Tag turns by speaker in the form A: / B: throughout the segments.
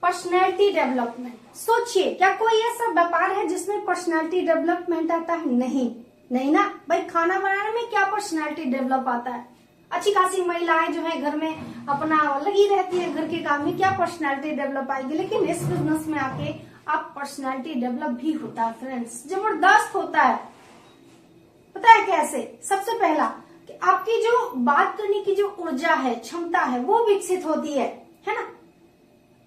A: Personality development. सोचिए, क्या कोई ऐसा व्यापार है जिसमें पर्सनैलिटी डेवलपमेंट आता है? नहीं ना भाई। खाना बनाने में क्या पर्सनैलिटी डेवलप आता है? अच्छी खासी महिलाएं जो है घर में अपना लगी रहती है घर के काम में, क्या पर्सनैलिटी डेवलप आएगी? लेकिन इस बिजनेस में आके आप पर्सनैलिटी डेवलप भी होता है फ्रेंड्स, जबरदस्त होता है। पता है कैसे? सबसे पहला कि आपकी जो बात करने की जो ऊर्जा है, क्षमता है, वो विकसित होती है ना।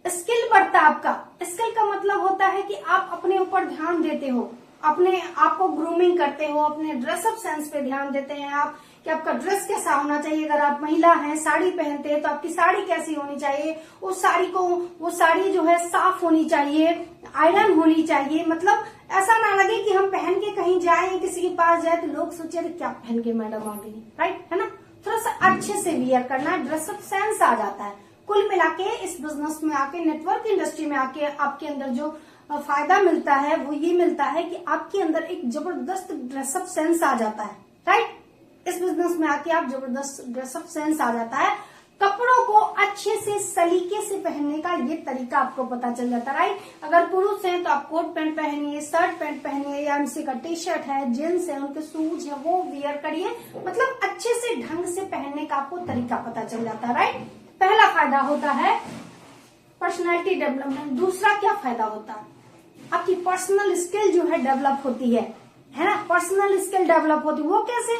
A: स्किल बढ़ता है आपका। स्किल का मतलब होता है कि आप अपने ऊपर ध्यान देते हो, अपने आप को ग्रूमिंग करते हो, अपने ड्रेसअप सेंस पे ध्यान देते हैं आप कि आपका ड्रेस कैसा होना चाहिए। अगर आप महिला हैं, साड़ी पहनते हैं, तो आपकी साड़ी कैसी होनी चाहिए? वो साड़ी जो है साफ होनी चाहिए, आयरन होनी चाहिए। मतलब ऐसा ना लगे कि हम पहन के कहीं जाए, किसी के पास जाए तो लोग सोचे अरे क्या पहन के मैडम आ गई, राइट है ना। थोड़ा सा अच्छे से वियर करना, ड्रेसअप सेंस आ जाता है। कुल मिला के इस बिजनेस में आके, नेटवर्क इंडस्ट्री में आके आपके अंदर जो फायदा मिलता है वो ये मिलता है कि आपके अंदर एक जबरदस्त ड्रेसअप सेंस आ जाता है, राइट। इस बिजनेस में आके आप जबरदस्त ड्रेसअप सेंस आ जाता है। कपड़ों को अच्छे से सलीके से पहनने का ये तरीका आपको पता चल जाता है, राइट। अगर पुरुष हैं तो आप कोट पैंट पहनिए, शर्ट पैंट पहनिए, या एमसी का टी शर्ट है, जींस है, उनके शूज है, वो वियर करिए। मतलब अच्छे से ढंग से पहनने का आपको तरीका पता चल जाता है, राइट। पहला फायदा होता है पर्सनैलिटी डेवलपमेंट। दूसरा क्या फायदा होता है? आपकी पर्सनल स्किल जो है डेवलप होती है ना। पर्सनल स्किल डेवलप होती है, वो कैसे?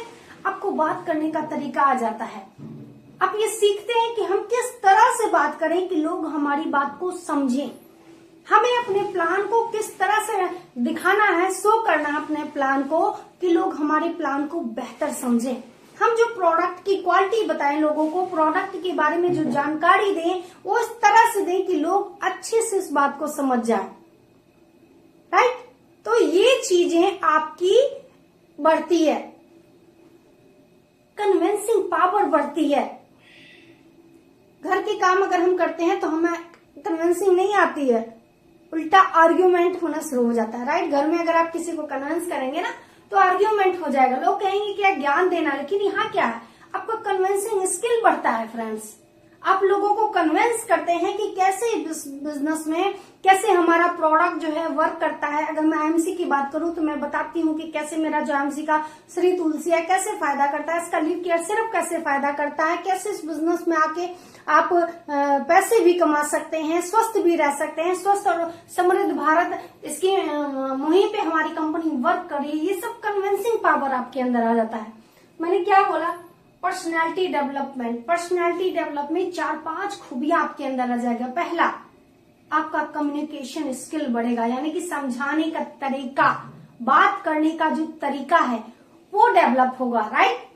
A: आपको बात करने का तरीका आ जाता है। आप ये सीखते हैं कि हम किस तरह से बात करें कि लोग हमारी बात को समझें। हमें अपने प्लान को किस तरह से दिखाना है, शो करना है अपने प्लान को कि लोग हमारे प्लान को बेहतर समझें। हम जो प्रोडक्ट की क्वालिटी बताएं लोगों को, प्रोडक्ट के बारे में जो जानकारी दें, वो इस तरह से दें कि लोग अच्छे से इस बात को समझ जाएं, राइट। तो ये चीजें आपकी बढ़ती है, कन्विंसिंग पावर बढ़ती है। घर के काम अगर हम करते हैं तो हमें कन्विंसिंग नहीं आती है, उल्टा आर्ग्यूमेंट होना शुरू हो जाता है, राइट। घर में अगर आप किसी को कन्विंस करेंगे ना तो आर्ग्यूमेंट हो जाएगा। लोग कहेंगे क्या ज्ञान देना, लेकिन यहाँ क्या है, आपका कन्विंसिंग स्किल बढ़ता है फ्रेंड्स। आप लोगों को कन्विंस करते हैं कि कैसे बिजनेस में कैसे हमारा प्रोडक्ट जो है वर्क करता है। अगर मैं एमसी की बात करूं तो मैं बताती हूँ कि कैसे मेरा जो एमसी का श्री तुलसी है कैसे फायदा करता है, इसका लिव केयर सिर्फ कैसे फायदा करता है, कैसे इस बिजनेस में आके आप पैसे भी कमा सकते हैं, स्वस्थ भी रह सकते हैं, स्वस्थ और समृद्ध भारत इसकी मुहिम पे हमारी कंपनी वर्क कर रही है। ये सब कन्विंसिंग पावर आपके अंदर आ जाता है। मैंने क्या बोला? Personality development. पर्सनैलिटी डेवलपमेंट 4-5 खूबियां आपके अंदर आ जाएगा। पहला, आपका कम्युनिकेशन स्किल बढ़ेगा, यानी कि समझाने का तरीका, बात करने का जो तरीका है वो डेवलप होगा, राइट।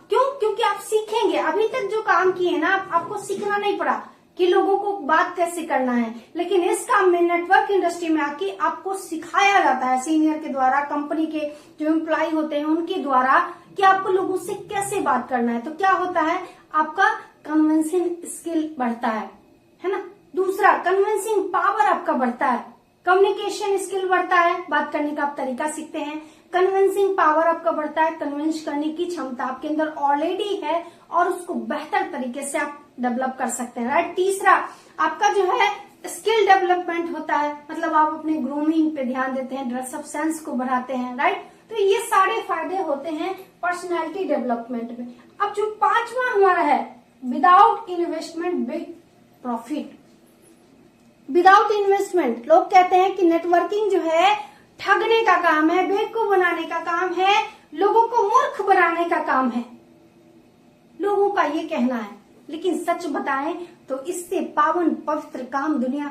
A: क्यों? क्योंकि आप सीखेंगे। अभी तक जो काम किए ना आपको सीखना नहीं पड़ा कि लोगों को बात कैसे करना है, लेकिन इस काम में नेटवर्क इंडस्ट्री में आके आपको सिखाया जाता है सीनियर के द्वारा, कंपनी के जो एम्प्लॉय होते हैं उनके द्वारा, कि आपको लोगों से कैसे बात करना है। तो क्या होता है, आपका कन्विंसिंग स्किल बढ़ता है ना। दूसरा, कन्विंसिंग पावर आपका बढ़ता है। कम्युनिकेशन स्किल बढ़ता है, बात करने का आप तरीका सीखते हैं। कन्विंसिंग पावर आपका बढ़ता है, कन्विंस करने की क्षमता आपके अंदर ऑलरेडी है और उसको बेहतर तरीके से आप डेवलप कर सकते हैं, राइट। तीसरा, आपका जो है स्किल डेवलपमेंट होता है, मतलब आप अपने ग्रूमिंग पे ध्यान देते हैं, ड्रेसअप सेंस को बढ़ाते हैं, राइट। तो ये सारे फायदे होते हैं पर्सनैलिटी डेवलपमेंट में। अब जो 5वां हमारा है, without investment big profit. Without investment, लोग कहते हैं कि नेटवर्किंग जो है ठगने का काम है, बेवकूफ बनाने का काम है, लोगों को मूर्ख बनाने का काम है, लोगों का ये कहना है। लेकिन सच बताएं तो इससे पावन पवित्र काम दुनिया